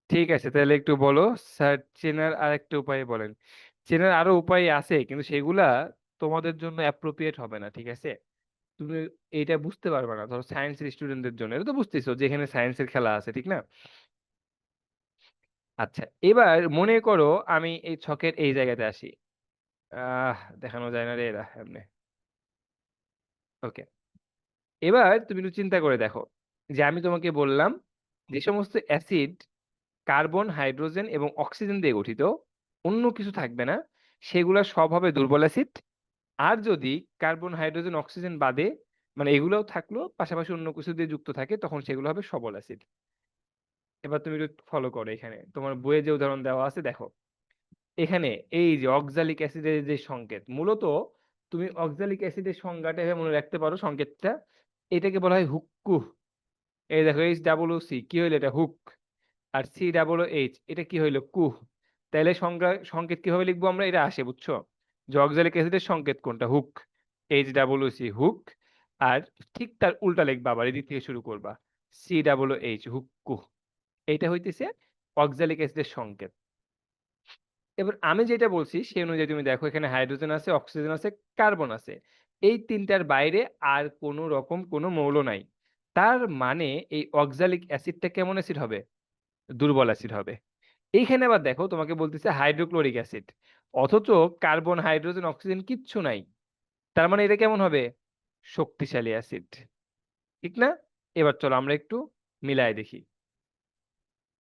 ঠিক আছে, তাহলে একটু বলো। স্যার, চেনার আর একটা উপায় বলেন। চেনার আরো উপায় আছে, কিন্তু সেগুলা তোমাদের জন্য অ্যাপ্রোপ্রিয়েট হবে না, ঠিক আছে? তুমি এইটা বুঝতে পারবে না। ধরো সায়েন্সের স্টুডেন্টদের জন্য এটা তো বুঝতেছো, যেখানে সায়েন্সের খেলা আছে, ঠিক না? আচ্ছা, এবার মনে করো আমি এই ছকের এই জায়গাতে আসি। দেখানো যায় না রে এরা এমনি। ওকে, এবার তুমি একটু চিন্তা করে দেখো, যে আমি তোমাকে বললাম যে সমস্ত অ্যাসিড কার্বন, হাইড্রোজেন এবং অক্সিজেন দিয়ে গঠিত, অন্য কিছু থাকবে না, সেগুলা সব হবে দুর্বল অ্যাসিড। আর যদি কার্বন, হাইড্রোজেন, অক্সিজেন বাদে, মানে এগুলোও থাকলো পাশাপাশি অন্য কিছু দিয়ে যুক্ত থাকে, তখন সেগুলো হবে সবল অ্যাসিড। এবার তুমি একটু ফলো করো, এখানে তোমার বইয়ে যে উদাহরণ দেওয়া আছে দেখো। এখানে এই যে অক্সালিক অ্যাসিডের যে সংকেত, মূলত তুমি অক্সালিক অ্যাসিডের সংজ্ঞাটা এভাবে মনে রাখতে পারো, সংকেতটা এটাকে বলা হয় হুক্কু। এই দেখো, H+O+C কি হইলো, এটা হুক। আর COOH এটা কি হইলো, কুহ। তাইলে সংজ্ঞা সংকেত কিভাবে লিখবো আমরা, এটা আসে, বুঝছো? যে অক্সালিক অ্যাসিডের সংকেত কোনটা, হুক। H+C hook. আর ঠিক তার উল্টা লিখবা, আবার এদিক থেকে শুরু করবা, COOH হুক কুহ। এইটা হইতেছে অক্সালিক অ্যাসিডের সংকেত। এবার আমি যেটা বলছি সেই অনুযায়ী তুমি দেখো, এখানে হাইড্রোজেন আছে, অক্সিজেন আছে, কার্বন আছে। এই তিনটার বাইরে আর কোনো রকম কোনো মৌল নাই। তার মানে এই অক্সালিক অ্যাসিডটা কেমন অ্যাসিড হবে? দুর্বল অ্যাসিড হবে। এইখানে আবার দেখো, তোমাকে বলতেছে হাইড্রোক্লোরিক অ্যাসিড, অথচ কার্বন, হাইড্রোজেন, অক্সিজেন কিচ্ছু নাই। তার মানে এটা কেমন হবে? শক্তিশালী অ্যাসিড, ঠিক না? এবার চলো আমরা একটু মিলায় দেখি,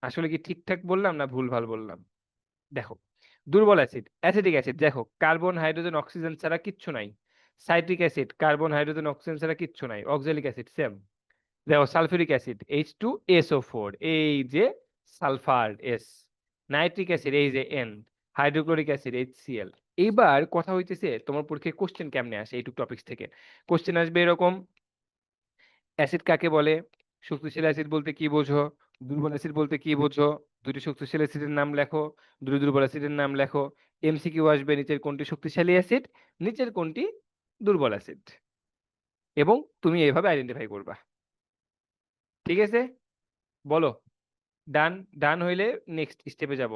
আসলে কি ঠিকঠাক বললাম না ভুলভাল বললাম। দেখো, দুর্বল অ্যাসিড, অ্যাসিটিক অ্যাসিড, দেখো কার্বন, হাইড্রোজেন, অক্সিজেন ছাড়া কিচ্ছু নাই। Citric acid, carbon, hydrogen, oxygen ছাড়া কিচ্ছু নাই। Oxalic acid same. দেখো সালফিউরিক অ্যাসিড H2SO4, এই যে সালফার এস। নাইট্রিক অ্যাসিড, এই যে N। Hydrochloric acid HCl। এইবার কথা হইতেছে তোমার পরীক্ষায় কোশ্চেন কেমনে আসে এইটুক টপিক্স থেকে। কোশ্চেন আসবে এরকম: অ্যাসিড কাকে বলে? শক্তিশালী অ্যাসিড বলতে কি বোঝো? দুর্বল অ্যাসিড বলতে কি বোঝো? দুটি শক্তিশালী অ্যাসিডের নাম লেখো, দুটি দুর্বল অ্যাসিডের নাম লেখো। MCQ আসবে, নিচের কোনটি শক্তিশালী অ্যাসিড, নিচের কোনটি দুর্বল অ্যাসিড, এবং তুমি এইভাবে আইডেন্টিফাই করবা। ঠিক আছে, বলো। ডান? ডান হইলে নেক্সট স্টেপে যাব।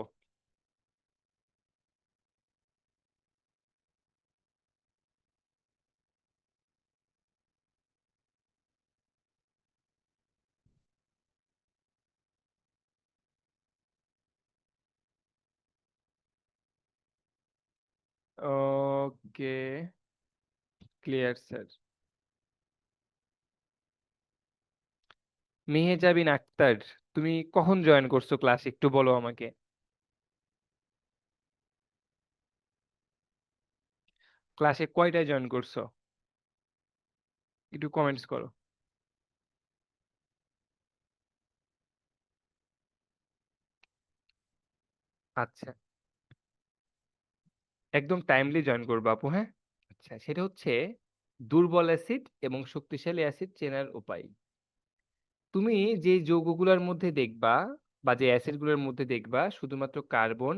ওকে, ক্লিয়ার স্যার। মেহেজাবিন আক্তার, তুমি কখন জয়েন করছো ক্লাস, একটু বলো আমাকে। ক্লাসে কয়টায় জয়েন করছো? একটু কমেন্টস করো। আচ্ছা, একদম টাইমলি জয়েন করবো আপু, হ্যাঁ। আচ্ছা, সেটা হচ্ছে দুর্বল অ্যাসিড এবং শক্তিশালী অ্যাসিড চেনার উপায়। তুমি যে যৌগগুলোর মধ্যে দেখবা, বা যে অ্যাসিডগুলোর মধ্যে দেখবা শুধুমাত্র কার্বন,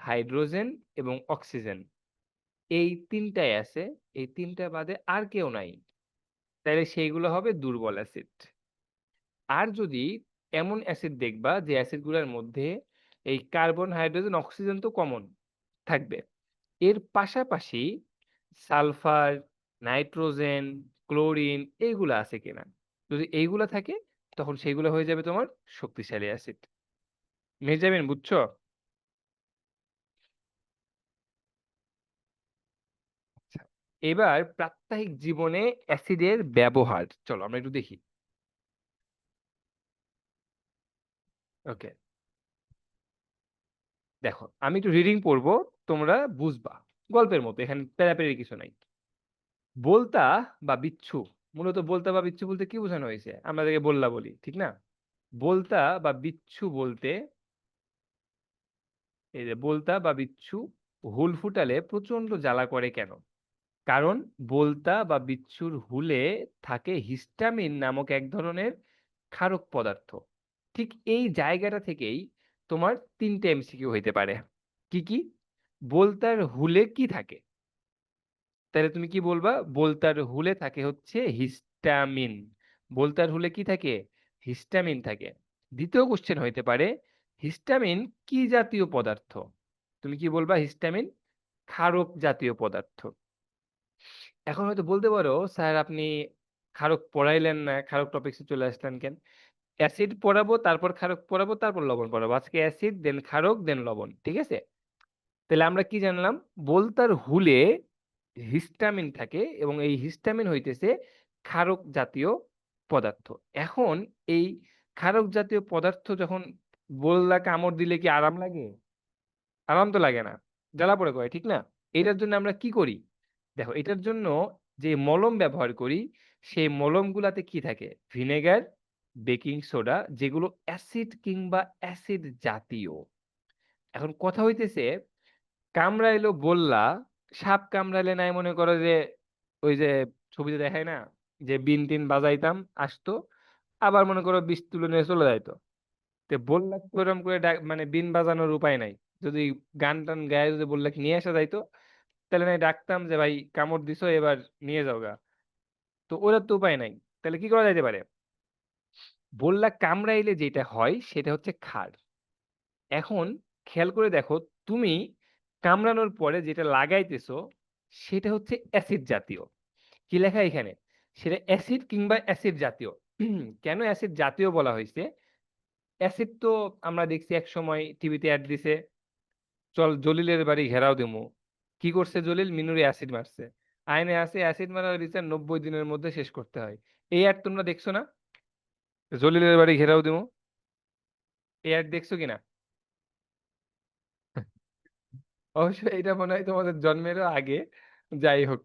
হাইড্রোজেন এবং অক্সিজেন, এই তিনটাই আছে, এই তিনটা বাদে আর কেউ নাই, তাহলে সেইগুলো হবে দুর্বল অ্যাসিড। আর যদি এমন অ্যাসিড দেখবা যে অ্যাসিডগুলোর মধ্যে এই কার্বন, হাইড্রোজেন, অক্সিজেন তো কমন থাকবে, এর পাশাপাশি সালফার, নাইট্রোজেন, ক্লোরিন এইগুলো আছে কিনা, যদি এইগুলা থাকে তখন সেইগুলো হয়ে যাবে তোমার শক্তিশালী অ্যাসিড। মেজাবিন, বুঝছো? আচ্ছা, এবার প্রাত্যহিক জীবনে অ্যাসিডের ব্যবহার চলো আমরা একটু দেখি। ওকে, দেখো আমি একটু রিডিং পড়বো, তোমরা বুঝবা, গল্পের মতো, এখানে প্যারাপ্যারি কিছু নাই। বলতা বা বিচ্ছু, মূলত বলতা বা বিচ্ছু বলতে কি বোঝানো হয়েছে, আমরা তাকে বললা বলি, ঠিক না? বলতা বা বিচ্ছু বলতে, এই যে বলতা বা বিচ্ছু হুল ফুটালে প্রচন্ড জ্বালা করে কেন? কারণ বলতা বা বিচ্ছুর হুলে থাকে হিস্টামিন নামক এক ধরনের ক্ষারক পদার্থ। ঠিক এই জায়গাটা থেকেই তোমার তিনটে MCQ হইতে পারে। কি কি? বলতার হুলে কি থাকে? তাহলে তুমি কি বলবা? বলতার হুলে থাকে হচ্ছে হিস্টামিন। বলতার হুলে কি থাকে? হিস্টামিন থাকে। দ্বিতীয় কোশ্চেন হইতে পারে, হিস্টামিন কি জাতীয় পদার্থ? তুমি কি বলবা? হিস্টামিন ক্ষারক জাতীয় পদার্থ। এখন হয়তো বলতে পারো, স্যার আপনি ক্ষারক পড়াইলেন না, ক্ষারক টপিক্সে চলে আসলেন কেন? অ্যাসিড পড়াবো, তারপর ক্ষারক পড়াবো, তারপর লবণ পড়াবো। আজকে অ্যাসিড, দেন ক্ষারক, দেন লবণ, ঠিক আছে? তাহলে আমরা কি জানলাম? বলতার হুলে হিস্টামিন থাকে এবং এই হিস্টামিন হইতেছে ক্ষারক জাতীয় পদার্থ। এখন এই ক্ষারক জাতীয় পদার্থ যখন বললা কামড় দিলে কি আরাম লাগে? আরাম তো লাগে না, জ্বালা পড়ে করে, ঠিক না? এটার জন্য আমরা কি করি? দেখো, এটার জন্য যে মলম ব্যবহার করি, সেই মলমগুলাতে কি থাকে? ভিনেগার, বেকিং সোডা, যেগুলো অ্যাসিড কিংবা অ্যাসিড জাতীয়। এখন কথা হইতেছে, কামড়াইলো বললা, সাপ কামড়াইলে নাই মনে করো যে ওই যে ছবিতে দেখায় না, যে বিন টিন বাজাইতাম আসতো, আবার মনে করো বিষ তুলে নিয়ে চলে যাইতো। তো বললা ওরকম করে মানে বিন বাজানোর উপায় নাই। যদি গান টান গায়ে যদি বললাকে নিয়ে আসা যাইতো, তাহলে নাই ডাকতাম যে ভাই কামড় দিছো, এবার নিয়ে যাও গা। তো ওরা তো উপায় নাই। তাহলে কি করা যাইতে পারে? বললা কামড়াইলে যেটা হয় সেটা হচ্ছে ক্ষার। এখন খেয়াল করে দেখো, তুমি কামড়ানোর পরে যেটা লাগাইতেছো সেটা হচ্ছে অ্যাসিড জাতীয়। কি লেখা এখানে? সেটা অ্যাসিড কিংবা অ্যাসিড জাতীয়। কেন অ্যাসিড জাতীয় বলা হয়েছে? অ্যাসিড তো আমরা দেখছি এক সময় টিভিতে অ্যাড দিছে, চল জলিলের বাড়ি ঘেরাও দিমু। কি করছে জলিল? মিনুরে অ্যাসিড মারছে। আইনে আছে অ্যাসিড মারার বিচার 90 দিনের মধ্যে শেষ করতে হয়। এই অ্যাড তোমরা দেখছো না? জলিলের বাড়ি ঘেরাও দিমু, এই অ্যাড দেখছো কিনা? অবশ্যই এটা মনে হয় তোমাদের জন্মেরও আগে। যাই হোক,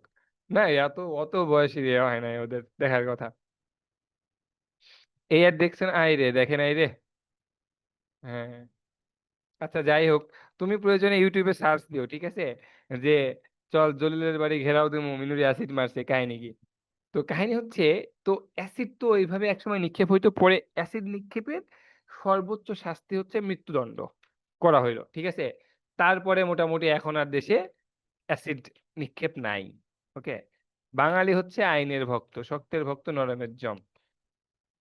না এত অত বয়সী রে হয় নাই ওদের দেখার কথা। এই অ্যাড দেখছেন? আই রে, দেখে নাই রে। হ্যাঁ, আচ্ছা যাই হোক, তুমি প্রয়োজনে ইউটিউবে সার্চ দিও, ঠিক আছে? যে চল জলিলের বাড়ি ঘেরাও দিমু, মিনুরে অ্যাসিড মারছে, কাহিনী কি? তো কাহিনী হচ্ছে, তো অ্যাসিড তো এইভাবে একসময় নিক্ষেপ হইতো, পরে অ্যাসিড নিক্ষেপের সর্বোচ্চ শাস্তি হচ্ছে মৃত্যুদণ্ড করা হইলো, ঠিক আছে? তারপরে মোটামুটি এখন আর দেশে অ্যাসিড নিক্ষেপ নাই। ওকে, বাঙালি হচ্ছে আইনের ভক্ত, শক্তের ভক্ত, নরমের জম।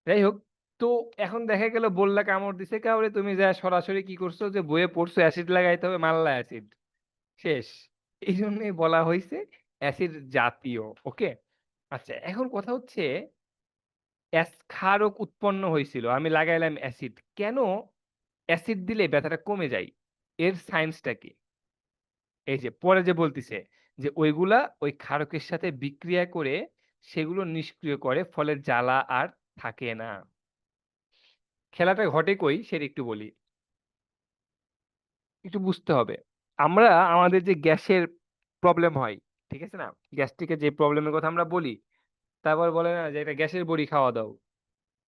যাই হোক, তো এখন দেখা গেল বললা কামড় দিছে কাউরে, তুমি যা সরাসরি কি করছো, যে বইয়ে পড়ছো অ্যাসিড লাগাইতে হবে, মারলা অ্যাসিড, শেষ। এই জন্যই বলা হয়েছে অ্যাসিড জাতীয়। ওকে, আচ্ছা এখন কথা হচ্ছে, ক্ষারক উৎপন্ন হয়েছিল, আমি লাগাইলাম অ্যাসিড, কেন অ্যাসিড দিলে ব্যথাটা কমে যায়? এর সায়েন্সটা কি? এই যে পরে যে বলতিছে, যে ওইগুলা ওই ক্ষারকের সাথে বিক্রিয়া করে সেগুলো নিষ্ক্রিয় করে, ফলে জ্বালা আর থাকে না। খেলাটা ঘটে কই সেটা একটু বলি, একটু বুঝতে হবে। আমরা আমাদের যে গ্যাসের প্রবলেম হয়, ঠিক আছে না, গ্যাস্ট্রিকের যে প্রবলেমের কথা আমরা বলি, তারপর বলে না যে একটা গ্যাসের বড়ি খাওয়া দাও।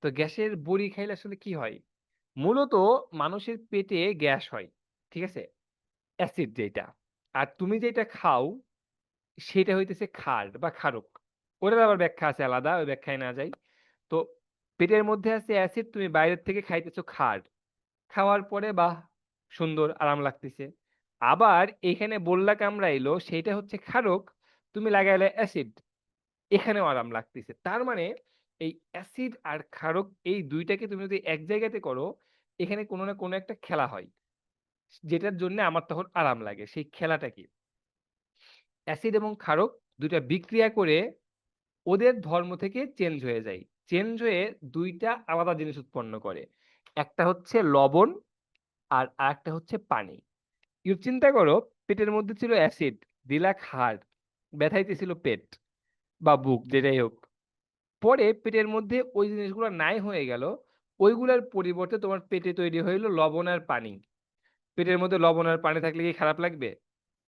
তো গ্যাসের বড়ি খাইলে আসলে কি হয়? মূলত মানুষের পেটে গ্যাস হয়, ঠিক আছে, অ্যাসিড যেটা। আর তুমি যেটা খাও সেটা হইতেছে ক্ষার বা ক্ষারক। ওটার আবার ব্যাখ্যা আছে আলাদা, ওই ব্যাখ্যায় না যাই। তো পেটের মধ্যে আছে অ্যাসিড, তুমি বাইরের থেকে খাইতেছো ক্ষার, খাওয়ার পরে বাহ, সুন্দর আরাম লাগতেছে। আবার এখানে বললা কামড়াইলো, সেইটা হচ্ছে ক্ষারক, তুমি লাগাইলে অ্যাসিড, এখানেও আরাম লাগতেছে। তার মানে এই অ্যাসিড আর ক্ষারক এই দুইটাকে তুমি যদি এক জায়গাতে করো, এখানে কোনো না কোনো একটা খেলা হয়, যেটার জন্য আমার তখন আরাম লাগে। সেই খেলাটা কি? অ্যাসিড এবং ক্ষারক দুইটা বিক্রিয়া করে ওদের ধর্ম থেকে চেঞ্জ হয়ে যায়, চেঞ্জ হয়ে দুইটা আলাদা জিনিস উৎপন্ন করে। একটা হচ্ছে লবণ, আর আরেকটা হচ্ছে পানি। ইউ চিন্তা করো, পেটের মধ্যে ছিল অ্যাসিড, দিলা ক্ষার, ব্যথাইতেছিল পেট বা বুক যেটাই হোক। পরে পেটের মধ্যে ওই জিনিসগুলো নাই হয়ে গেল, ওইগুলোর পরিবর্তে তোমার পেটে তৈরি হইলো লবণ আর পানি। পেটের মধ্যে লবণ আর পানি থাকলে কি খারাপ লাগবে?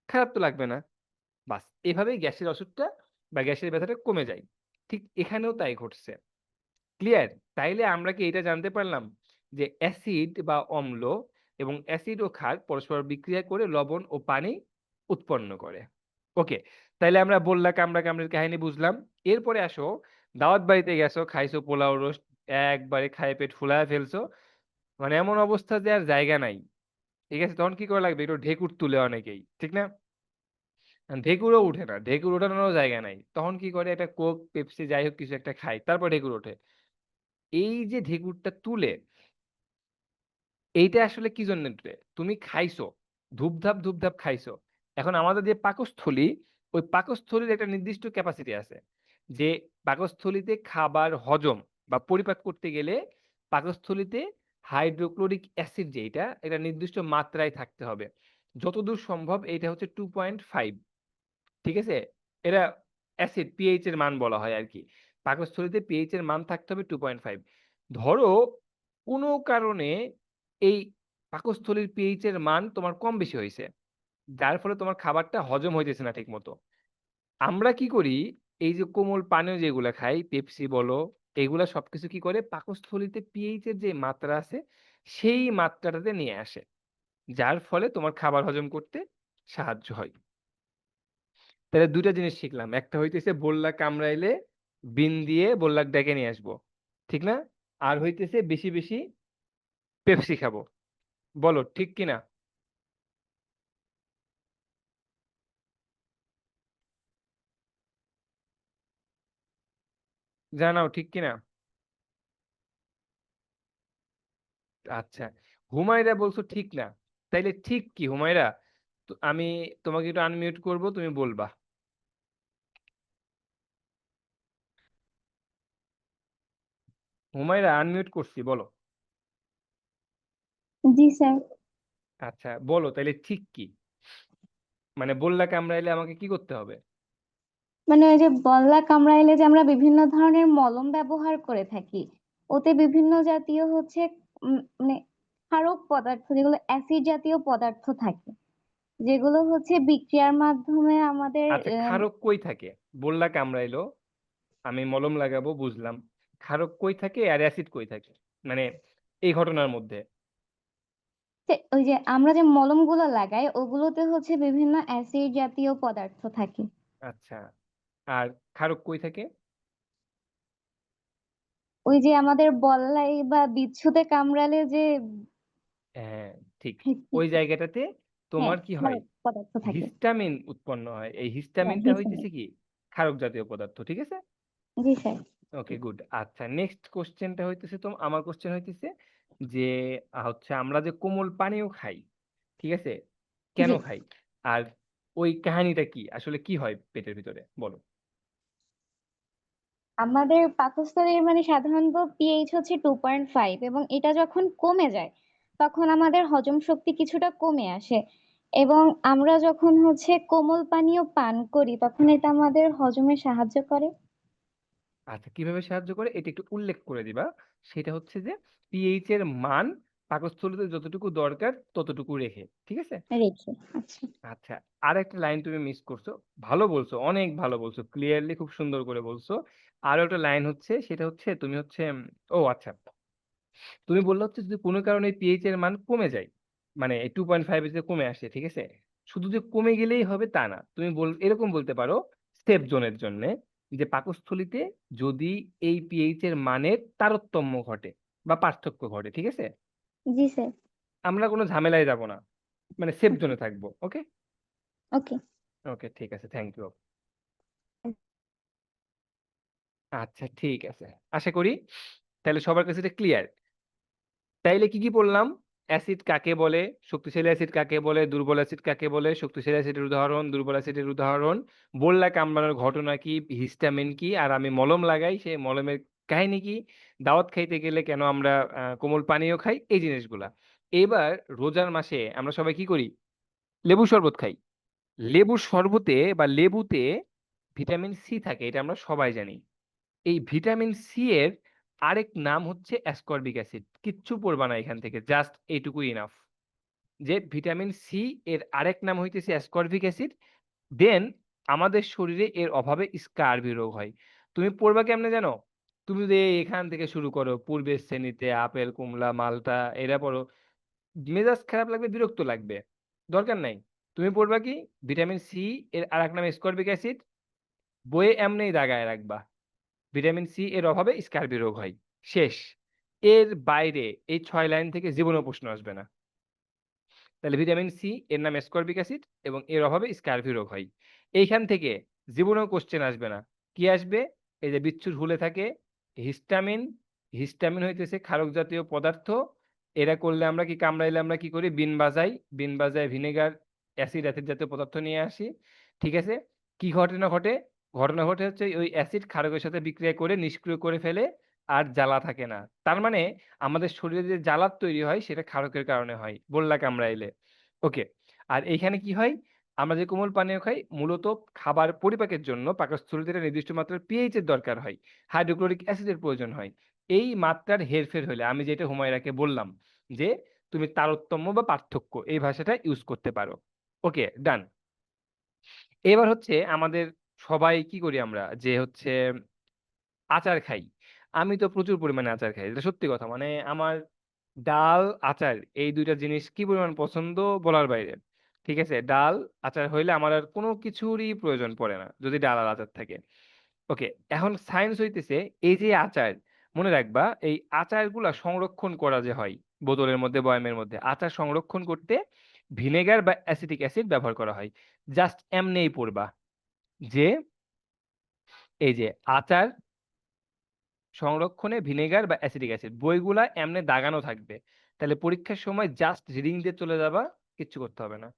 খারাপ তো লাগবে না। বাস, এভাবেই গ্যাসের ওষুধটা বা গ্যাসের ব্যথাটা কমে যায়। ঠিক এখানেও তাই ঘটছে। ক্লিয়ার? তাইলে আমরা কি এটা জানতে পারলাম যে অ্যাসিড বা অম্ল এবং অ্যাসিড ও ক্ষার পরস্পর বিক্রিয়া করে লবণ ও পানি উৎপন্ন করে। ওকে, তাইলে আমরা বললা কামড়া কামড়ির কাহিনী বুঝলাম। এরপরে আসো, দাওয়াত বাড়িতে গেছো, খাইছো পোলাও রোস্ট, একবারে খায় পেট ফুলায় ফেলছো, মানে এমন অবস্থা যে আর জায়গা নাই, ঠিক আছে? তখন কি করা লাগবে? একটু ঢেকুর তুলে অনেকেই, ঠিক না? ঢেকুরও উঠে না, ঢেকুর ওঠানোরও জায়গা নাই, তখন কি করে? একটা কোক পেপসি যাই হোক কিছু একটা খাই, তারপর ঢেকুর ওঠে। এই যে ঢেকুরটা তুলে এইটা আসলে কি জন্য তুমি খাইছো, ধূপধাপ ধূপধাপ খাইছো। এখন আমাদের যে পাকস্থলী, ওই পাকস্থলীর একটা নির্দিষ্ট ক্যাপাসিটি আছে, যে পাকস্থলীতে খাবার হজম বা পরিপাক করতে গেলে পাকস্থলীতে হাইড্রোক্লোরিক অ্যাসিড যেটা, এটা নির্দিষ্ট মাত্রায় থাকতে হবে। যতদূর সম্ভব এটা হচ্ছে 2.5। ঠিক আছে, এরা অ্যাসিড পিএইচ এর মান বলা হয় আর কি। পাকস্থলীতে পিএইচ এর মান থাকতে হবে 2.5। ধরো কোনো কারণে এই পাকস্থলীর পিএইচ এর মান তোমার কম বেশি হয়েছে, যার ফলে তোমার খাবারটা হজম হইতেছে না ঠিক মতো। আমরা কি করি, এই যে কোমল পানীয় যেগুলা খাই, পেপসি বলো, এগুলা সবকিছু কি করে পাকস্থলীতে পিএইচ এর যে মাত্রা আছে সেই মাত্রাটাতে নিয়ে আসে, যার ফলে তোমার খাবার হজম করতে সাহায্য হয়। তাহলে দুইটা জিনিস শিখলাম, একটা হইতেছে বল্লা কামড়াইলে বিন দিয়ে বল্লাক ডেকে নিয়ে আসবো, ঠিক না? আর হইতেছে বেশি বেশি পেপসি খাবো। বলো ঠিক কিনা? জানাও ঠিক কিনা। আচ্ছা, হুমায়রা বলছো ঠিক না, তাইলে ঠিক কি হুমায়রা? তো আমি তোমাকে একটু আনমিউট করব, তুমি বলবা। হুমায়রা আনমিউট করছি, বলো। জি স্যার। আচ্ছা বলো তাইলে ঠিক কি, মানে বল্লা কামড়াইলে আমাকে কি করতে হবে? মানে ওই যে বল্লা কামড়াইলে যে আমরা বিভিন্ন ধরনের মলম ব্যবহার করে থাকি, ওতে বিভিন্ন জাতীয় হচ্ছে মানে ক্ষারক পদার্থ, যেগুলো অ্যাসিড জাতীয় পদার্থ থাকে, যেগুলো হচ্ছে বিক্রিয়ার মাধ্যমে আমাদের আচ্ছা ক্ষারক কই থাকে? বল্লা কামড়াইলো, আমি মলম লাগাবো বুঝলাম, ক্ষারক কই থাকে আর অ্যাসিড কই থাকে, মানে এই ঘটনার মধ্যে? ওই যে আমরা যে মলম গুলো লাগাই ওগুলোতে হচ্ছে বিভিন্ন অ্যাসিড জাতীয় পদার্থ থাকে। আচ্ছা, আর ক্ষারক কই থাকে? ওই যে আমাদের বল্লাই বা বিচ্ছুতে কামড়ালে যে হ্যাঁ ঠিক, ওই জায়গাটাতে হ্যাঁ তোমার কি হয়, ক্ষারক পদার্থ থাকে। হিস্টামিন উৎপন্ন হয়। এই হিস্টামিনটা হিস্টামিন। হইতেছে কি ক্ষারক জাতীয় পদার্থ, ঠিক আছে। জি স্যার। Okay good. আচ্ছা নেক্সট কোশ্চেনটা হইতেছে, তো আমার কোশ্চেন হইতেছে যে হচ্ছে আমরা যে কোমল পানীয় খাই, ঠিক আছে, কেন জি, খাই, আর ওই কাহিনীটা কি, আসলে কি হয় পেটের ভিতরে, বলো। আমাদের পাকস্থলীর মানে সাধারণত পিএইচ হচ্ছে 2.5, এবং এটা যখন কমে যায় তখন আমাদের হজম শক্তি কিছুটা কমে আসে, এবং আমরা যখন হচ্ছে কোমল পানীয় পান করি তখন এটা আমাদের হজমে সাহায্য করে। আচ্ছা কিভাবে সাহায্য করে এটা একটু উল্লেখ করে দিবা। সেটা হচ্ছে যে পিএইচ এর মান পাকস্থলীতে যতটুকু দরকার ততটুকু রেখে, ঠিক আছে। রেখে। আচ্ছা। আচ্ছা, আর একটা লাইন তুমি মিস করছো, ভালো বলছো, অনেক ভালো বলছো, ক্লিয়ারলি খুব সুন্দর করে বলছো। আরো একটা লাইন হচ্ছে, সেটা হচ্ছে তুমি হচ্ছে ও আচ্ছা, তুমি বললে হচ্ছে যদি কোনো কারণে পিএইচ এর মান কমে যায়, মানে 2.5 এ কমে আসে, ঠিক আছে, শুধু যে কমে গেলেই হবে তা না, তুমি এরকম বলতে পারো সেফ জোনের জন্য, যে পাকস্থলীতে যদি এই পিএইচ এর মানের তারতম্য ঘটে বা পার্থক্য ঘটে, ঠিক আছে, জি স্যার। আমরা কোনো ঝামেলায় যাব না, মানে সেফ ওকে। জোনে থাকবো। ওকে, ওকে। ওকে ঠিক আছে, থ্যাংক ইউ। আচ্ছা ঠিক আছে, আশা করি তাহলে সবার কাছে এটা ক্লিয়ার। তাইলে কি কি বললাম, অ্যাসিড কাকে বলে, শক্তিশালী অ্যাসিড কাকে বলে, দুর্বল অ্যাসিড কাকে বলে, শক্তিশালী অ্যাসিডের উদাহরণ, দুর্বল অ্যাসিডের উদাহরণ, বললা কামড়ানোর ঘটনা কি, হিস্টামিন কি, আর আমি মলম লাগাই সেই মলমের কাহিনী কি, দাওয়াত খাইতে গেলে কেন আমরা কোমল পানীয় খাই, এই জিনিসগুলা। এবার রোজার মাসে আমরা সবাই কি করি, লেবু শরবত খাই। লেবুর শরবতে বা লেবুতে ভিটামিন সি থাকে, এটা আমরা সবাই জানি। এই ভিটামিন সি এর আরেক নাম হচ্ছে অ্যাসকর্বিক অ্যাসিড। কিচ্ছু পড়বা না এখান থেকে, জাস্ট এইটুকুই ইনাফ, যে ভিটামিন সি এর আরেক নাম হইতেছে অ্যাসকর্বিক অ্যাসিড। দেন আমাদের শরীরে এর অভাবে স্কারভি রোগ হয়। তুমি পড়বা কেমনে জানো, তুমি যদি এখান থেকে শুরু করো পূর্বের শ্রেণীতে আপেল কমলা মালটা এরা পড়ো, মেজাজ খারাপ লাগবে, বিরক্ত লাগবে, দরকার নাই। তুমি পড়বা কি, ভিটামিন সি এর আরেক নাম স্করবিক অ্যাসিড, বইয়ে এমনিই দাগায় রাখবা, ভিটামিন সি এর অভাবে স্কার্বি রোগ হয়, শেষ। এর বাইরে এই 6 লাইন থেকে জীবনেও প্রশ্ন আসবে না। তাহলে ভিটামিন সি এর নাম অ্যাসকর্বিক অ্যাসিড এবং এর অভাবে স্কার্বি রোগ হয়, এইখান থেকে জীবনেও কোশ্চেন আসবে না। কি আসবে, এই যে বিচ্ছুর হুলে থাকে হিস্টামিন, হিস্টামিন হইতেছে ক্ষারক জাতীয় পদার্থ, এটা করলে আমরা কি, কামড়াইলে আমরা কি করি, বিন বাজাই, বিন বাজায় ভিনেগার, অ্যাসিড অ্যাসিড জাতীয় পদার্থ নিয়ে আসি। ঠিক আছে, কি ঘটনা ঘটে, ঘটনা ঘটে হচ্ছে ওই অ্যাসিড ক্ষারকের সাথে বিক্রিয়া করে নিষ্ক্রিয় করে ফেলে, আর জ্বালা থাকে না। তার মানে আমাদের শরীরে যে জ্বালা তৈরি হয় সেটা ক্ষারকের কারণে হয়, বললা কামড়াইলে। ওকে। আর এইখানে কি হয়, আমরা যে কোমল পানীয় খাই মূলত খাবার পরিপাকের জন্য পাকস্থলীতে একটা নির্দিষ্ট মাত্রার পিএইচ এর দরকার হয়, হাইড্রোক্লোরিক অ্যাসিডের প্রয়োজন হয়। এই মাত্রার হেরফের হলে আমি যেটা হুমায়রাকে বললাম যে তুমি তারতম্য বা পার্থক্য এই ভাষাটা ইউজ করতে পারো। ওকে, ডান। এবার হচ্ছে আমাদের সবাই কি করি আমরা, যে হচ্ছে আচার খাই। আমি তো প্রচুর পরিমাণে আচার খাই, এটা সত্যি কথা। মানে আমার ডাল আচার এই দুইটা জিনিস কি পরিমাণ পছন্দ বলার বাইরে। ঠিক আছে, ডাল আচার হইলে আমার আর কোনো কিছুরই প্রয়োজন পড়ে না যদি ডাল আর আচার থাকে। ওকে। এখন সায়েন্স হইতেছে এই যে আচার, মনে রাখবা এই আচারগুলা সংরক্ষণ করা যে হয় বোতলের মধ্যে বয়ামের মধ্যে, আচার সংরক্ষণ করতে ভিনেগার বা অ্যাসিটিক অ্যাসিড ব্যবহার করা হয়। জাস্ট এমনিই পড়বা যে এই যে আচার সংরক্ষণে ভিনেগার বা অ্যাসিটিক অ্যাসিড, বইগুলা এমনি দাগানো থাকবে। তাহলে পরীক্ষার সময় জাস্ট রিডিং দিয়ে চলে যাবা, কিচ্ছু করতে হবে না।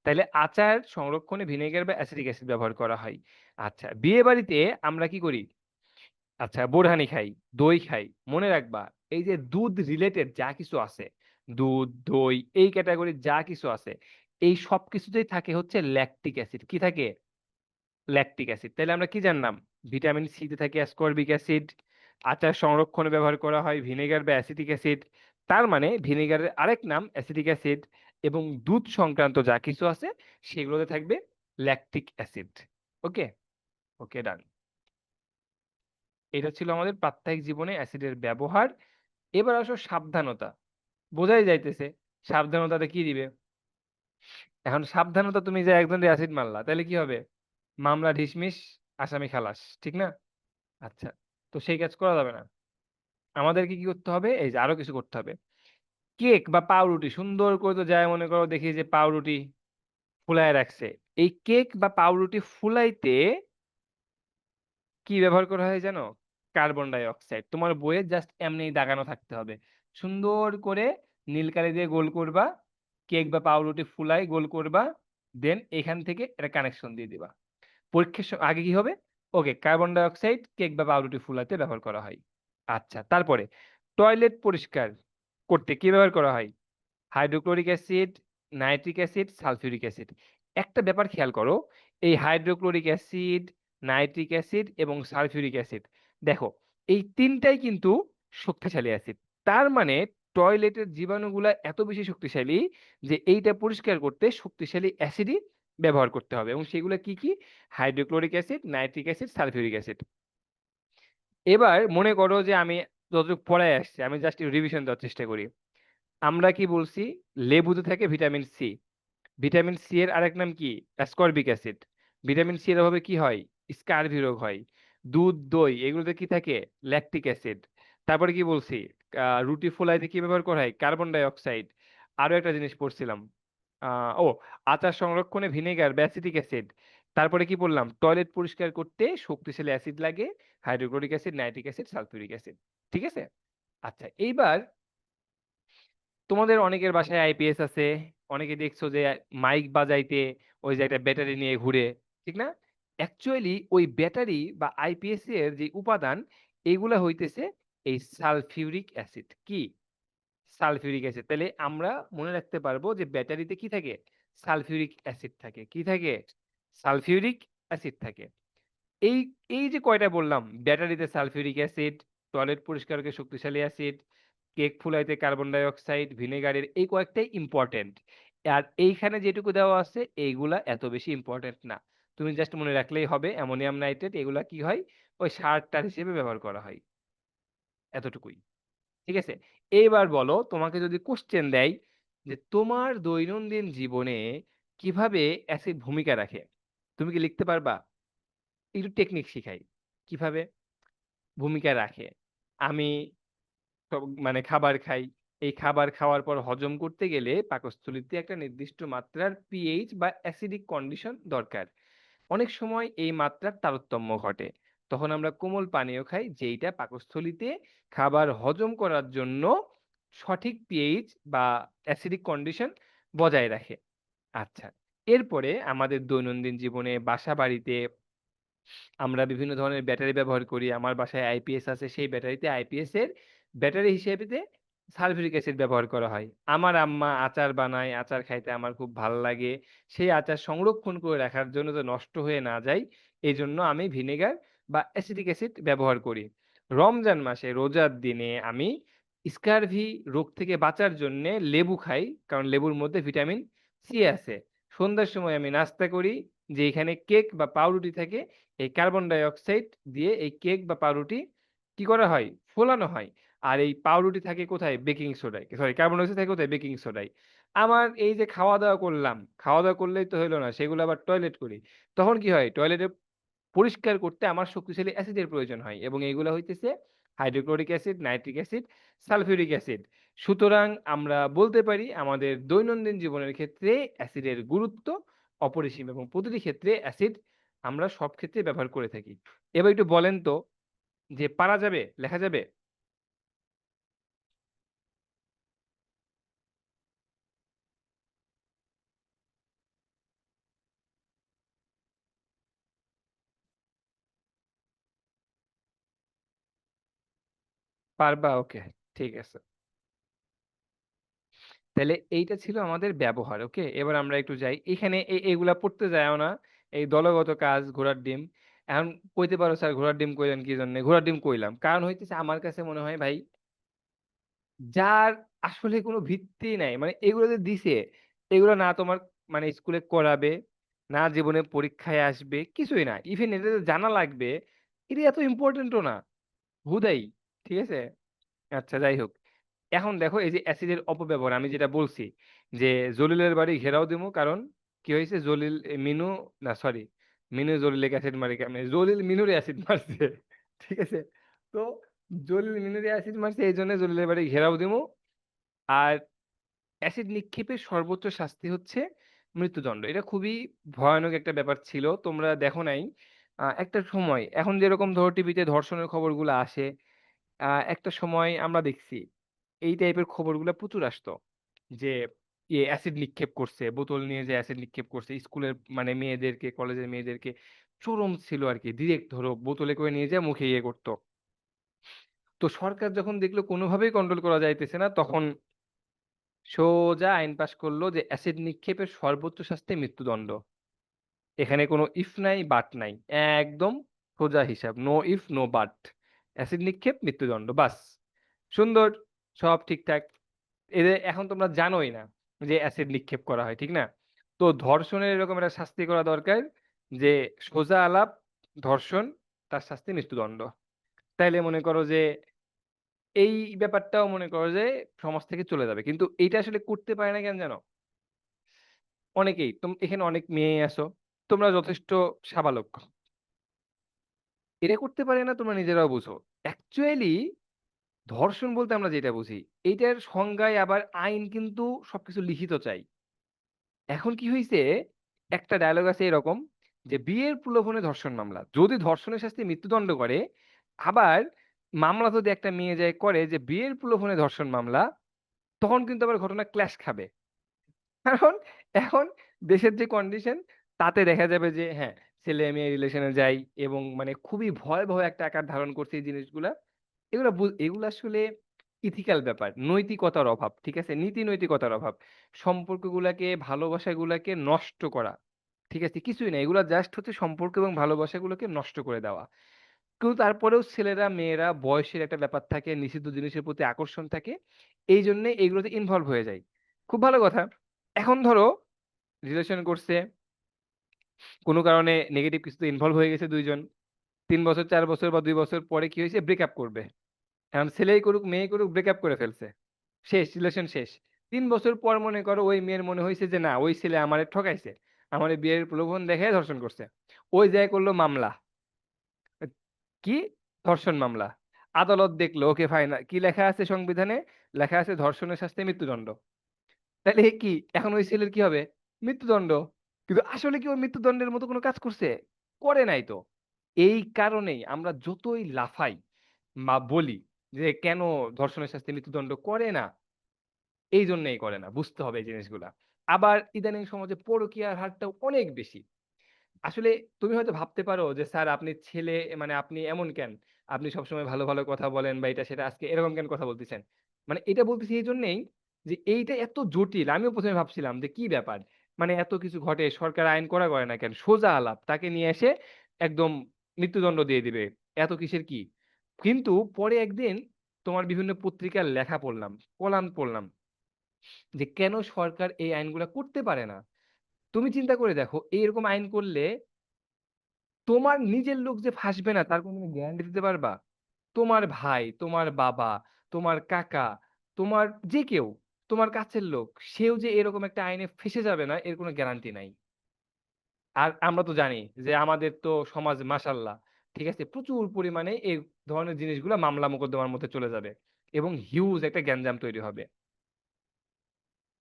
তাহলে আচার সংরক্ষণে ভিনেগার বা অ্যাসিটিক অ্যাসিড ব্যবহার করা হয়। আচ্ছা, বিয়ে বাড়িতে আমরা কি করি, আচ্ছা বোরহানি খাই, দই খাই। মনে রাখবা এই যে দুধ রিলেটেড যা কিছু আছে, দুধ দই এই ক্যাটাগরির যা কিছু আছে, এই সব কিছুতেই থাকে হচ্ছে ল্যাকটিক অ্যাসিড। কি থাকে, ল্যাকটিক অ্যাসিড। তাহলে আমরা কি জানলাম, ভিটামিন সি তে থাকে অ্যাসকর্বিক অ্যাসিড, আচার সংরক্ষণে ব্যবহার করা হয় ভিনেগার বা অ্যাসিটিক অ্যাসিড। তার মানে ভিনেগারের আরেক নাম অ্যাসিটিক অ্যাসিড, এবং দুধ সংক্রান্ত যা কিছু আছে সেগুলোতে থাকবে ল্যাকটিক অ্যাসিড। ওকে। ওকে, ডান। এটা ছিল আমাদের প্রাত্যহিক জীবনে অ্যাসিডের ব্যবহার। এবার আসো সাবধানতা। বোঝাই যাইতেছে সাবধানতাটা কি দিবে। এখন সাবধানতা, তুমি যে একজনের অ্যাসিড মারলা তাহলে কি হবে, মামলা ঢিসমিস, আসামি খালাস, ঠিক না? আচ্ছা, তো সেই কাজ করা যাবে না। আমাদেরকে কি করতে হবে, এই যে আরো কিছু করতে হবে। কেক বা পাউরুটি সুন্দর করে তো যায়, মনে করো দেখি যে পাউরুটি ফুলায় রাখছে। এই কেক বা পাউরুটি ফুলাইতে কি ব্যবহার করা হয় জানো, কার্বন ডাই অক্সাইড। তোমার বইয়ে জাস্ট এমনি দাগানো থাকতে হবে, সুন্দর করে নীল কালি দিয়ে গোল করবা, কেক বা পাউরুটি ফুলাই গোল করবা, দেন এখান থেকে একটা কানেকশন দিয়ে দিবা। পরীক্ষার আগে কি হবে, ওকে কার্বন ডাই অক্সাইড কেক বা পাউরুটি ফুলাতে ব্যবহার করা হয়। আচ্ছা, তারপরে টয়লেট পরিষ্কার করতে কি ব্যবহার করা হয়, hydrochloric acid, nitric acid, sulphuric acid. একটা ব্যাপার খেয়াল করো, এই হাইড্রোক্লোরিক অ্যাসিড, নাইট্রিক অ্যাসিড এবং সালফিউরিক অ্যাসিড, দেখো এই তিনটাই কিন্তু শক্তিশালী অ্যাসিড। তার মানে টয়লেটের জীবাণুগুলা এত বেশি শক্তিশালী যে এইটা পরিষ্কার করতে শক্তিশালী অ্যাসিডই ব্যবহার করতে হবে, এবং সেগুলো কি কি, hydrochloric acid, nitric acid, sulphuric acid. এবার মনে করো যে আমি যতটুকু পড়ায় আসছি আমি জাস্ট রিভিশন দেওয়ার চেষ্টা করি। আমরা কি বলছি, লেবুতে থাকে ভিটামিন সি, ভিটামিন সি এর আরেক নাম কি, অ্যাসকর্বিক অ্যাসিড। ভিটামিন সি এর অভাবে কি হয়, স্কারভি রোগ হয়। দুধ দই এগুলোতে কি থাকে, ল্যাকটিক অ্যাসিড। তারপরে কি বলছি, রুটি ফোলাইতে কি ব্যবহার করা হয়, কার্বন ডাই অক্সাইড। আরো একটা জিনিস পড়ছিলাম, ও আচার সংরক্ষণে ভিনেগার বা অ্যাসিটিক অ্যাসিড। তারপরে কি বললাম, টয়লেট পরিষ্কার করতে শক্তিশালী অ্যাসিড লাগে, hydrochloric acid, nitric acid, sulphuric acid. ঠিক আছে। আচ্ছা, এইবার তোমাদের অনেকের বাসায় আইপিএস আছে, অনেকে দেখছো যে মাইক বাজাইতে ওই যে একটা ব্যাটারি নিয়ে ঘুরে, ঠিক না? অ্যাকচুয়ালি ওই ব্যাটারি বা আইপিএস এর যে উপাদান, এগুলা হইতেছে এই সালফিউরিক অ্যাসিড। কি, সালফিউরিক অ্যাসিড। তাহলে আমরা মনে রাখতে পারবো যে ব্যাটারিতে কি থাকে, সালফিউরিক অ্যাসিড থাকে। কি থাকে, সালফিউরিক অ্যাসিড থাকে। এই এই যে কয়টা বললাম, ব্যাটারিতে সালফিউরিক অ্যাসিড, টয়লেট পরিষ্কারকে শক্তিশালী acid, cake ফুলাইতে carbon die oxide, ভিনেগারের, এই কয়েকটাই ইম্পর্টেন্ট। আর এইখানে যেটুকু দেওয়া আছে এইগুলা এত বেশি ইম্পর্টেন্ট না, তুমি জাস্ট মনে রাখলেই হবে অ্যামোনিয়াম নাইট্রেট এগুলা কি হয়, ওই সার টার হিসেবে ব্যবহার করা হয়, এতটুকুই। ঠিক আছে। এইবার বলো, তোমাকে যদি কোশ্চেন দেয় যে তোমার দৈনন্দিন জীবনে কিভাবে অ্যাসিড ভূমিকা রাখে, তুমি কি লিখতে পারবা? একটু টেকনিক শিখাই কিভাবে ভূমিকা রাখে। আমি মানে খাবার খাই, এই খাবার খাওয়ার পর হজম করতে গেলে পাকস্থলীতে একটা নির্দিষ্ট মাত্রার পিএইচ বা অ্যাসিডিক কন্ডিশন দরকার। অনেক সময় এই মাত্রার তারতম্য ঘটে, তখন আমরা কোমল পানীয় খাই যেইটা পাকস্থলীতে খাবার হজম করার জন্য সঠিক পিএইচ বা অ্যাসিডিক কন্ডিশন বজায় রাখে। আচ্ছা। এরপরে আমাদের দৈনন্দিন জীবনে বাসাবাড়িতে আমরা বিভিন্ন ধরনের ব্যাটারি ব্যবহার করি। আমার বাসায় আইপিএস আছে। সেই ব্যাটারিতে আইপিএস এর ব্যাটারি হিসেবেতে সালফিউরিক অ্যাসিড ব্যবহার করা হয়। আমার আম্মা আচার বানায়, আচার খাইতে আমার খুব ভাল লাগে। সেই আচার সংরক্ষণ করে রাখার জন্য যাতে নষ্ট হয়ে না যায়, এজন্য আমি ভিনেগার বা অ্যাসিটিক অ্যাসিড ব্যবহার করি। রমজান মাসে রোজার দিনে আমি স্কারভি রোগ থেকে বাঁচার জন্যে লেবু খাই। কারণ লেবুর মধ্যে ভিটামিন সি আছে। সন্ধ্যার সময় আমি নাস্তা করি যে এখানে কেক বা পাউরুটি থাকে। এই কার্বন ডাই অক্সাইড দিয়ে এই কেক বা পাউরুটি কি করা হয়? ফোলানো হয়। আর এই পাউরুটি থাকে কোথায়? Baking সোডায়। Sorry carbon die oxide থাকে কোথায়? বেকিং সোডায়। আমার এই যে খাওয়া-দাওয়া করলাম, খাওয়া-দাওয়া করলেই তো হইল না। সেগুলো আবার টয়লেট করি। তখন কি হয়? টয়লেটে পরিষ্কার করতে আমার শক্তিশালী অ্যাসিডের প্রয়োজন হয় এবং এগুলা হইতেছে hydrochloric acid, nitric acid, sulphuric acid. সুতরাং আমরা বলতে পারি আমাদের দৈনন্দিন জীবনের ক্ষেত্রে অ্যাসিডের গুরুত্ব অপরিসীম এবং প্রতিটি ক্ষেত্রে অ্যাসিড আমরা সব ক্ষেত্রে ব্যবহার করে থাকি। এবার একটু বলেন তো যে পারা যাবে? লেখা যাবে? পারবা? ওকে, ঠিক আছে। তাইলে এইটা ছিল আমাদের ব্যবহার। ওকে? এবার আমরা একটু যাই। এখানে এগুলা পড়তে যাইও না। এই দলগত কাজ, ঘোড়ার ডিম। এখন কইতে পারো স্যার ঘোড়ার ডিম কইলেন কি জন্যে? ঘোড়ার ডিম কইলাম। কারণ হইতেছে আমার কাছে মনে হয় ভাই যার আসলে কোনো ভিত্তি নাই। মানে এগুলো যে দিছে, এগুলো না তোমার মানে স্কুলে করাবে, না জীবনে পরীক্ষায় আসবে, কিছুই না। ইভেন এটা যে জানা লাগবে, এটা এত ইম্পোর্টেন্টও না। হুদাই। ঠিক আছে? আচ্ছা যাই হোক। এখন দেখো এই যে অ্যাসিডের অপব্যবহার আমি যেটা বলছি যে জলিলের বাড়ি ঘেরাও দিমু কারণ কি হয়েছে জলিল মিনু না সরি মিনু জলিলকে অ্যাসিড মারে কেমনে জলিল মিনুরে অ্যাসিড মারছে ঠিক আছে তো জলিল মিনুরে অ্যাসিড মারছে এই জন্য জলিলের বাড়ি ঘেরাও দিমু আর অ্যাসিড নিক্ষেপের সর্বোচ্চ শাস্তি হচ্ছে মৃত্যুদণ্ড এটা খুবই ভয়ানক একটা ব্যাপার ছিল তোমরা দেখো নাই একটা সময় এখন যেরকম ধরো টিভিতে ধর্ষণের খবরগুলো আসে একটা সময় আমরা দেখছি এই টাইপের খবরগুলা প্রচুর আসতো। যে অ্যাসিড নিক্ষেপ করছে, বোতল নিয়ে যে অ্যাসিড নিক্ষেপ করছে স্কুলের মানে মেয়েদেরকে, কলেজের মেয়েদেরকে চরম ছিল আরকি। ডিরেক্ট ধরো বোতলে করে নিয়ে যেয়ে মুখে ইয়ে করত। তো সরকার যখন দেখলো কোনোভাবেই কন্ট্রোল করা যাইতেছে না, তখন সোজা আইন পাস করলো যে অ্যাসিড নিক্ষেপের সর্বোচ্চ শাস্তি মৃত্যুদণ্ড। এখানে কোনো ইফ নাই, বাট নাই। একদম সোজা হিসাব। No if, no but. Acid নিক্ষেপ, মৃত্যুদণ্ড। বাস। সুন্দর। সব ঠিকঠাক। এদের এখন তোমরা জানোই না যে অ্যাসিড নিক্ষেপ করা হয়, ঠিক না? তো ধর্ষণের এরকম একটা শাস্তি করা দরকার যে সোজা আলাপ, ধর্ষণ, তার শাস্তি মৃত্যুদণ্ড। তাইলে মনে করো যে এই ব্যাপারটাও মনে করো যে সমাজ থেকে চলে যাবে। কিন্তু এইটা আসলে করতে পারে না কেন জানো? অনেকেই। এখানে অনেক মেয়ে আছো। তোমরা যথেষ্ট সাবালক। এটা করতে পারে না তোমরা নিজেরাও বুঝো। অ্যাকচুয়ালি ধর্ষণ বলতে আমরা যেটা বুঝি, এইটার সংজ্ঞায় আবার আইন কিন্তু সবকিছু লিখিত চাই। এখন কি হইছে, একটা ডায়ালগ আছে এরকম যে, "বিয়ের প্রলোভনে ধর্ষণ মামলা।" যদি ধর্ষণের শাস্তি মৃত্যুদণ্ড করে, আবার মামলা যদি একটা মেয়ে যায় করে যে বিয়ের প্রলোভনে ধর্ষণ মামলা, তখন কিন্তু আবার ঘটনা ক্ল্যাশ খাবে। কারণ এখন দেশের যে কন্ডিশন তাতে দেখা যাবে যে হ্যাঁ, ছেলে-মেয়ে রিলেশন এ যায় এবং মানে খুবই ভয়াবহ একটা আকার ধারণ করছে এই জিনিসগুলা। এগুলো আসলে ইথিক্যাল ব্যাপার। নৈতিকতার অভাব। ঠিক আছে? নীতি নৈতিকতার অভাব। সম্পর্কগুলাকে, ভালোবাসাগুলাকে নষ্ট করা। ঠিক আছে? কিছুই না। এগুলা জাস্ট হচ্ছে সম্পর্ক এবং ভালোবাসাগুলোকে নষ্ট করে দেওয়া। কিন্তু তারপরেও ছেলেরা, মেয়েরা বয়সের একটা ব্যাপার থাকে, নিষিদ্ধ জিনিসের প্রতি আকর্ষণ থাকে। এইজন্যে এগুলোতে ইনভলভ হয়ে যায়। খুব ভালো কথা। এখন ধরো রিলেশন করছে, কোন কারণে নেগেটিভ কিছুতে ইনভলভ হয়ে গেছে ২ জন। ৩ বছর, ৪ বছর বা ২ বছর পরে কি হইছে? ব্রেকআপ করবে। এখন ছেলেই করুক, মেয়েই করুক ব্রেকআপ করে ফেলছে। শেষ, রিলেশন শেষ। ৩ বছর পর মনে করো ওই মেয়ের মনে হইছে যে না ওই ছেলে আমারে ঠকাইছে। আমারে বিয়ের প্রলোভন দেখাইয়া ধর্ষণ করছে। ওই যায়া করল মামলা। এ কি? ধর্ষণ মামলা। আদালত দেখল ওকে ফাইন কি লেখা আছে সংবিধানে? লেখা আছে ধর্ষণের শাস্তি মৃত্যুদণ্ড। তাইলে কি? এখন ওই ছেলের কি হবে? মৃত্যুদণ্ড। কিন্তু আসলে কি ও মৃত্যুদণ্ডের মতো কোনো কাজ করছে? করে নাই তো। এই কারণেই আমরা যতই লাফাই বা বলি যে কেন ধর্ষণের শাস্তি মৃত্যুদণ্ড করে না? এই জন্যই করে না। বুঝতে হবে এই জিনিসগুলা। আবার ইদানিং সমাজে পরকীয়ার হারটাও অনেক বেশি। আসলে তুমি হয়তো ভাবতে পারো যে, "স্যার আপনি ছেলে মানে আপনি এমন কেন? আপনি সবসময় ভালো, ভালো কথা বলেন বা এটা সেটা আজকে এরকম কেন কথা বলতেছেন?" মানে এটা বলতেছি এইজন্যেই যে এইটা এত জটিল। আমিও ১ম এ ভাবছিলাম যে, "কি ব্যাপার? মানে এত কিছু ঘটে, সরকার আইন কড়া করে না কেন? সোজা আলাপ। তাকে নিয়ে এসে একদম মৃত্যুদণ্ড দিয়ে দিবে। এত কিসের কি?" কিন্তু পরে একদিন তোমার বিভিন্ন পত্রিকার লেখা পড়লাম, কলাম পড়লাম যে কেন সরকার এই আইনগুলা করতে পারে না? তুমি চিন্তা করে দেখো, এরকম আইন করলে তোমার নিজের লোক যে ফাঁসবে না তার কোনো গ্যারান্টি দিতে পারবা? তোমার ভাই, তোমার বাবা, তোমার কাকা, তোমার যে কেউ, তোমার কাছের লোক, সেও যে এরকম একটা আইনে ফেঁসে যাবে না এর কোনো গ্যারান্টি নাই। আর আমরা তো জানি যে আমাদের তো সমাজ মাশাআল্লাহ, ঠিক আছে? প্রচুর পরিমাণে এই ধরনের জিনিসগুলা মামলা মোকদ্দমার মধ্যে চলে যাবে এবং হিউজ একটা গ্যাঞ্জাম তৈরি হবে।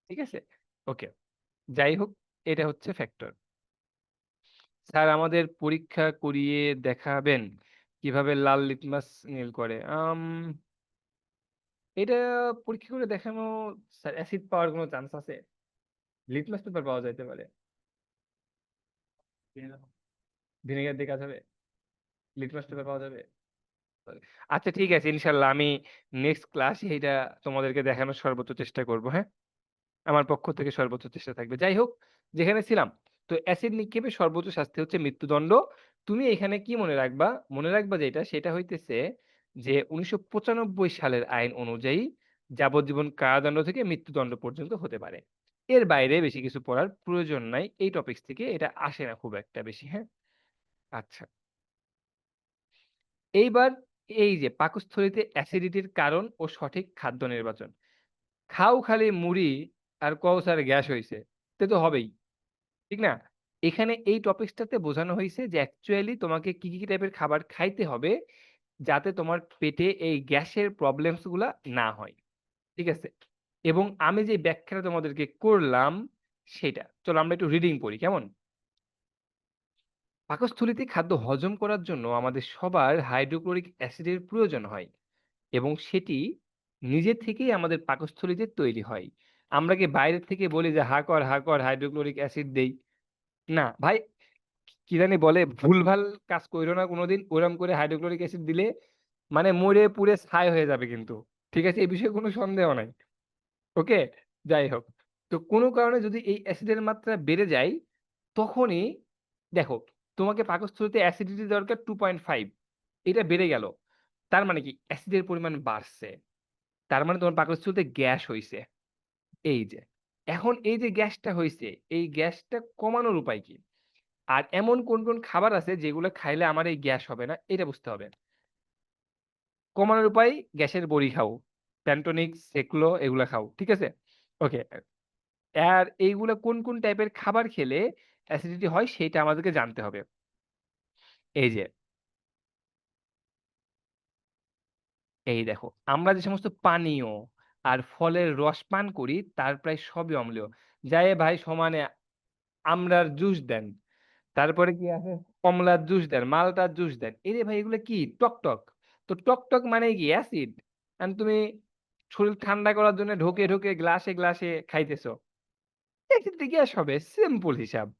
ঠিক আছে? ওকে। যাই হোক, এটা হচ্ছে ফ্যাক্টর। স্যার আমাদের পরীক্ষা করিয়ে দেখাবেন কিভাবে লাল লিটমাস নীল করে? এটা পরীক্ষা করে দেখানো স্যার অ্যাসিড পাওয়ার কোনো চান্স আছে? লিটমাস পেপার পাওয়া যাইতে পারে। ভিনেগার দিয়ে কাজ হবে? লিটমাস পেপার পাওয়া যাবে? আচ্ছা ঠিক আছে ইনশাআল্লাহ আমি নেক্সট ক্লাসে এইটা তোমাদেরকে দেখানোর সর্বোচ্চ চেষ্টা করব, হ্যাঁ? আমার পক্ষ থেকে সর্বোচ্চ চেষ্টা থাকবে। যাই হোক, যেখানে ছিলাম, তো অ্যাসিড নিক্ষেপের সর্বোচ্চ শাস্তি হচ্ছে মৃত্যুদণ্ড। তুমি এখানে কি মনে রাখবা? মনে রাখবা যেটা সেটা হইতেছে যে ১৯৯৫ সালের আইন অনুযায়ী যাবজ্জীবন কারাদণ্ড থেকে মৃত্যুদণ্ড পর্যন্ত হতে পারে। এর বাইরে বেশি কিছু পড়ার প্রয়োজন নাই। এই টপিকস থেকে এটা আসে না খুব একটা বেশি, হ্যাঁ? আচ্ছা। এইবার এই যে পাকস্থলীতে অ্যাসিডিটির কারণ ও সঠিক খাদ্য নির্বাচন। খাও খালি মুড়ি আর কও স্যার গ্যাস হইছে। তে তো হবেই। ঠিক না? এখানে এই টপিকসটাতে বোঝানো হইছে যে অ্যাকচুয়ালি তোমাকে কি, কি টাইপের খাবার খাইতে হবে যাতে তোমার পেটে এই গ্যাসের প্রবলেমস গুলা না হয়। ঠিক আছে? এবং আমি যে ব্যাখ্যাটা তোমাদেরকে করলাম সেটা। চলো আমরা একটু রিডিং পড়ি, কেমন? পাকস্থলীতে খাদ্য হজম করার জন্য আমাদের সবার হাইড্রোক্লোরিক অ্যাসিডের প্রয়োজন হয় এবং সেটি নিজে থেকেই আমাদের পাকস্থলীতে তৈরি হয়। আমরা কি বাইরে থেকে বলি যে, "হা কর হাইড্রোক্লোরিক অ্যাসিড দেই।" না, ভাই কি জানি বলে ভুলভাল কাজ কইরো না কোনদিন। ওইরকম করে হাইড্রোক্লোরিক অ্যাসিড দিলে মানে মইরে পুড়ে ছাই হয়ে যাবে কিন্তু। ঠিক আছে? এই বিষয়ে কোনো সন্দেহ নাই। ওকে? যাই হোক। তো কোন কারণে যদি এই অ্যাসিডের মাত্রা বেড়ে যায়, তখনই দেখো তোমাকে পাকস্থলীতে অ্যাসিডিটি দরকার 2.5 এটা বেড়ে গেল। তার মানে কি? অ্যাসিডের পরিমাণ বাড়ছে। তার মানে তোমার পাকস্থলীতে গ্যাস হইছে। এই যে। এখন এই যে গ্যাসটা হইছে, এই গ্যাসটা কমানোর উপায় কি? আর এমন কোন, কোন খাবার আছে যেগুলো খাইলে আমার এই গ্যাস হবে না, এটা বুঝতে হবে। কমানোর উপায় গ্যাসের বড়ি খাও। প্যান্টোনিক্স, সেকুলো এগুলা খাও। ঠিক আছে? ওকে। আর এইগুলা কোন, কোন টাইপের খাবার খেলে অ্যাসিডিটি হয় সেইটা আমাদেরকে জানতে হবে। এই যে, এই দেখো আমরা যে সমস্ত পানীয় আর ফলের রস পান করি তার প্রায় সবই অম্লীয়। যায়ে ভাই সমানে আমড়ার জুস দেন। তারপরে কি আছে? কমলার জুস দেন, মালটার জুস দেন। এরে ভাই এগুলো কি? টক। তো টক মানে কি? অ্যাসিড। তুমি শরীর ঠান্ডা করার জন্য ঢোকে গ্লাসে খাইতেছো। এক্ষেত্রে গ্যাস হবে। সিম্পল হিসাব।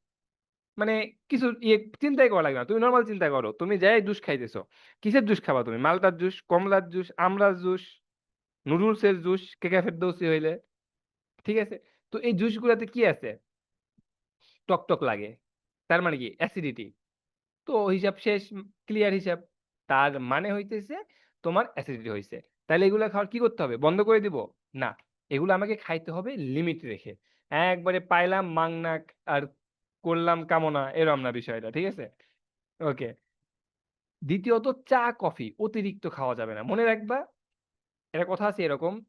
মানে কিছু চিন্তাই করা লাগবে না। তুমি নরমাল চিন্তা করো। তুমি যাই জুস খাইতেছো। কিসের জুস খাবা তুমি? মালটার জুস, কমলার জুস, আমড়ার জুস, নুডলসের জুস, কেকা ফেরদৌসি হইলে। ঠিক আছে? তো এই জুস গুলাতে কি আছে? টক লাগে। তার মানে কি? অ্যাসিডিটি। তো হিসাব শেষ, ক্লিয়ার হিসাব। তার মানে হইতেছে তোমার অ্যাসিডিটি হইছে। তাইলে এগুলা খাওয়া কি করতে হবে? বন্ধ করে দিব? না। এগুলো আমাকে খাইতে হবে লিমিট রেখে। একবারে পাইলাম মাংনা আর করলাম কামনা এরম না বিষয়টা। ঠিক আছে? ওকে। দ্বিতীয়ত চা, কফি অতিরিক্ত খাওয়া যাবে না। মনে রাখবা, একটা কথা আছে এরকম,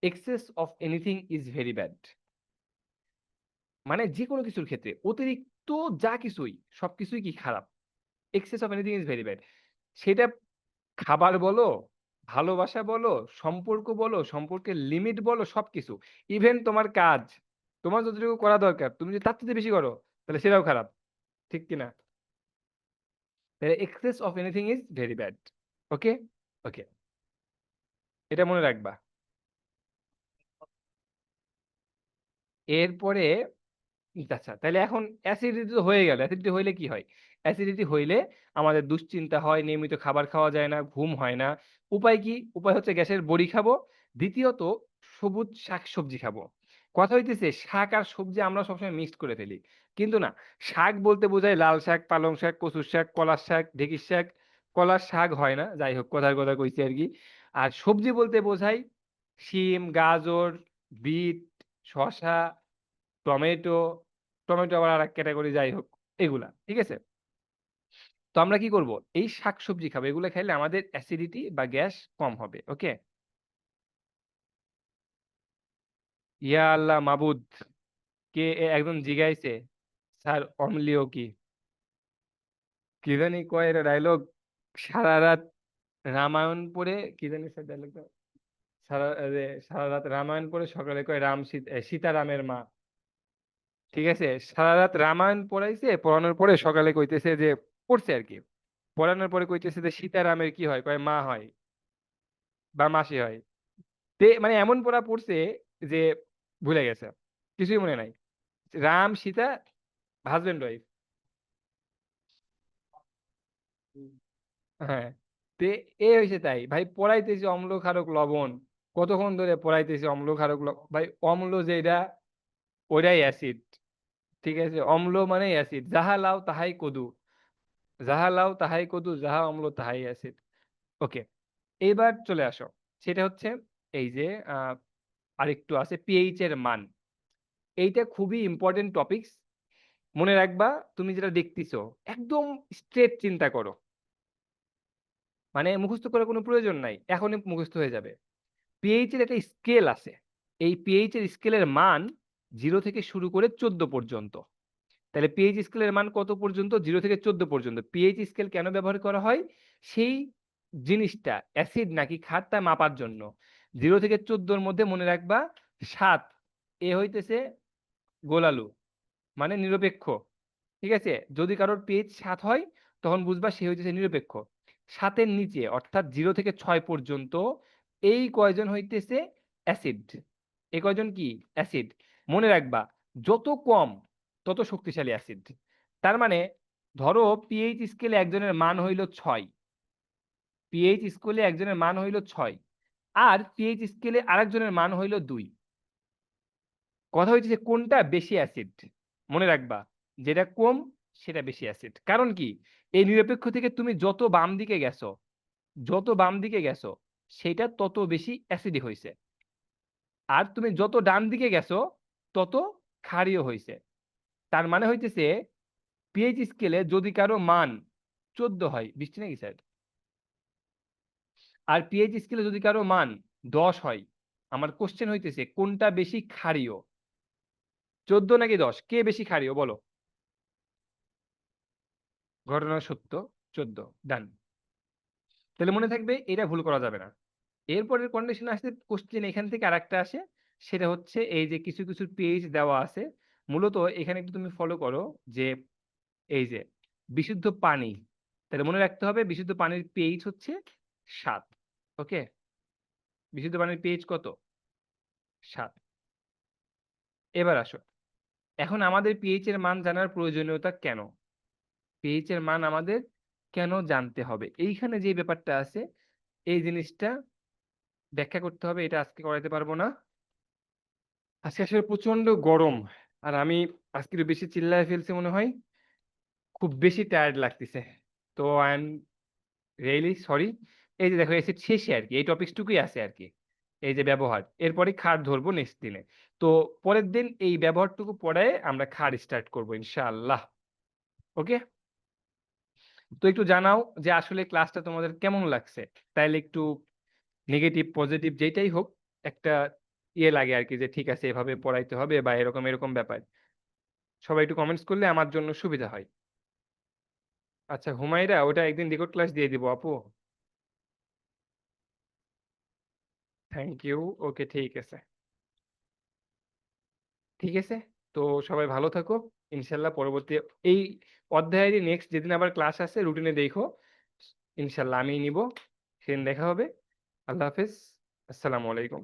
"access of anything is very bad." মানে যেকোনো কিছুর ক্ষেত্রে অতিরিক্ত যা কিছুই সবকিছুই কি খারাপ। "Access of anything is very bad." সেটা খাবার বলো, ভালোবাসা বলো, সম্পর্ক বলো, সম্পর্কের লিমিট বলো সবকিছু। ইভেন তোমার কাজ। তোমার যতটুকু করা দরকার তুমি যদি তার চাইতে বেশি করো তাহলে সেটাও খারাপ। ঠিক কি না? তাহলে excess of anything is very bad. Okay? Okay. এটা মনে রাখবা। এরপরে আচ্ছা তাহলে এখন অ্যাসিডিটি তো হয়ে গেল। অ্যাসিডিটি হইলে কি হয়? অ্যাসিডিটি হইলে আমাদের দুশ্চিন্তা হয়, নিয়মিত খাবার খাওয়া যায় না, ঘুম হয় না। উপায় কি? উপায় হচ্ছে গ্যাসের বড়ি খাবো। দ্বিতীয়ত সবুজ শাকসবজি খাবো। কথা হইতেছে শাক আর সবজি আমরা সবসময় মিক্সড করে ফেলি। কিন্তু না, শাক বলতে বোঝায় লাল শাক, পালং শাক, কচুর শাক, কলার শাক, ঢেঁকির শাক। কলার শাক হয় না। যাই হোক কথার কথা কইছি আরকি। আর সবজি বলতে বোঝায় শিম, গাজর, বিট, শসা, টমেটো, টমেটো আবার আরেক ক্যাটেগরি যাই হোক, এগুলা। ঠিক আছে? তো আমরা কি করব? এই শাকসবজি খাবো। এগুলা খাইলে আমাদের অ্যাসিডিটি বা গ্যাস কম হবে। ওকে? ইয়া আল্লাহ মাবুদ! কে একজন জিগাইছে, স্যার অম্লীয় কি? কি জানি কয় এটা ডায়লগ? সারারাত রামায়ণ পড়ে কি জানি স্যার ডায়লগটা? সারারাত রামায়ণ পড়ে সকালে কয় সীতারামের মা। ঠিক আছে? সারারাত রামায়ণ পড়াইছে, পড়ানোর পরে সকালে কইতেছে যে পড়ছে আরকি। পড়ানোর পরে কইতেছে যে সীতারামের কি হয়? কয় মা হয় বা মাসি হয়। মানে এমন পড়া পড়ছে যে ভুলে গেছে। কিছুই মনে নাই। Ram, Sita, husband wife. হ্যাঁ। তে এ হইছে তাই। ভাই পড়াইতেছি অম্ল, ক্ষারক, লবণ। কতক্ষণ ধরে পড়াইতেছি অম্ল, ক্ষারক, ভাই অম্ল যেইটা ওইটাই অ্যাসিড। ঠিক আছে? অম্ল মানেই অ্যাসিড। যাহা লাও তাহাই কদু। যাহা লাও তাহাই কদু, যাহা অম্ল তাহাই অ্যাসিড। ওকে। এইবার চলে আসো। সেটা হচ্ছে এই যে আরেকটু আছে পিএইচ এর মান। এইটা খুবই ইম্পোর্টেন্ট টপিকস। মনে রাখবা তুমি যেটা দেখতেছো একদম স্ট্রেট চিন্তা করো। মানে মুখস্থ করার কোনো প্রয়োজন নাই। এখনই মুখস্থ হয়ে যাবে। পিএইচ এর একটা স্কেল আছে। এই পিএইচ এর স্কেলের মান 0 থেকে শুরু করে 14 পর্যন্ত। তাহলে পিএইচ স্কেলের মান কত পর্যন্ত? 0 থেকে 14 পর্যন্ত। পিএইচ স্কেল কেন ব্যবহার করা হয়? সেই জিনিসটা অ্যাসিড নাকি ক্ষার তা মাপার জন্য। 0 থেকে 14 র মধ্যে মনে রাখবা 7 এ হইতেছে গোলালু। মানে নিরপেক্ষ। ঠিক আছে? যদি কারোর পিএইচ ৭ হয় তখন বুঝবা সে হইতেছে নিরপেক্ষ। ৭ এর নিচে অর্থাৎ 0 থেকে ৬ পর্যন্ত এই কয়জন হইতেছে অ্যাসিড। এই কয়জন কি? অ্যাসিড। মনে রাখবা যত কম তত শক্তিশালী অ্যাসিড। তার মানে ধরো পিএইচ স্কেলে একজনের মান হইল ৬। পিএইচ স্কেলে একজনের মান হইল ৬। আর পিএইচ স্কেলে আরেকজনের মান হইল ২। কথা হচ্ছে যে কোনটা বেশি অ্যাসিড। মনে রাখবা যেটা কম সেটা বেশি অ্যাসিড। কারণ কি? এই নিরপেক্ষ থেকে তুমি যত বাম দিকে গেছো, যত বাম দিকে গেছো সেটা তত বেশি অ্যাসিডিক হইছে। আর তুমি যত ডান দিকে গেছো তত ক্ষারীয় হইছে। তার মানে হইতেছে পিএইচ স্কেলে যদি কারো মান ১৪ হয়, বৃষ্টি নাকি স্যার? আর পিএইচ স্কেলে যদি কারো মান ১০ হয়, আমার কোশ্চেন হইতেছে কোনটা বেশি ক্ষারীয়? ১৪ নাকি ১০? কে বেশি ক্ষারীয় বলো? ঘটনা সত্য ১৪ ডান। তাহলে মনে থাকবে এটা ভুল করা যাবে না। এরপরের কন্ডিশন আসছে কোশ্চেন এখান থেকে আরেকটা আসে। সেটা হচ্ছে এই যে কিছু, কিছু পেজ দেওয়া আছে। মূলত এখানে একটু তুমি ফলো করো যে এই যে বিশুদ্ধ পানি। তাহলে মনে রাখতে হবে বিশুদ্ধ পানির পিএইচ হচ্ছে ৭। ওকে? বিশুদ্ধ পানির পিএইচ কত? ৭। এবার আসো। এখন আমাদের পিএইচ এর মান জানার প্রয়োজনীয়তা কেন? পিএইচ এর মান আমাদের কেন জানতে হবে? এইখানে যে ব্যাপারটা আছে এই জিনিসটা ব্যাখ্যা করতে হবে। এটা আজকে করাইতে পারব না। আজকে আসলে প্রচন্ড গরম। আর আমি আজকে একটু বেশি চিল্লায় ফেলছি মনে হয়। খুব বেশি টায়ার্ড লাগতেছে। তো আই এম রিয়েলি সরি। এই যে দেখো এসিড শেষে আরকি। এই টপিকস টুকুই আছে আরকি। এই যে ব্যবহার। এরপরে খাট ধরবো নেক্সট দিনে। তো পরের দিন এই ব্যবহারটুকু পড়ায়ে আমরা খাট স্টার্ট করব ইনশাআল্লাহ। ওকে? তো একটু জানাও যে আসলে ক্লাসটা তোমাদের কেমন লাগছে? তাইলে একটু নেগেটিভ, পজিটিভ যেইটাই হোক একটা লাগে আরকি যে ঠিক আছে এভাবে পড়াইতে হবে বা এরকম, এরকম ব্যাপার। সবাই একটু কমেন্টস করলে আমার জন্য সুবিধা হয়। আচ্ছা হুমায়রা ওটা একদিন রেকর্ড ক্লাস দিয়ে দিব আপু। Thank you. ওকে ঠিক আছে। ঠিক আছে? তো সবাই ভালো থাকো। ইনশাআল্লাহ পরবর্তী এই অধ্যায়েরই নেক্সট যেদিন আবার ক্লাস আছে রুটিনে দেইখো। ইনশাআল্লাহ আমিই নিবো। সেদিন দেখা হবে। আল্লাহ হাফেজ। আসসালামু আলাইকুম।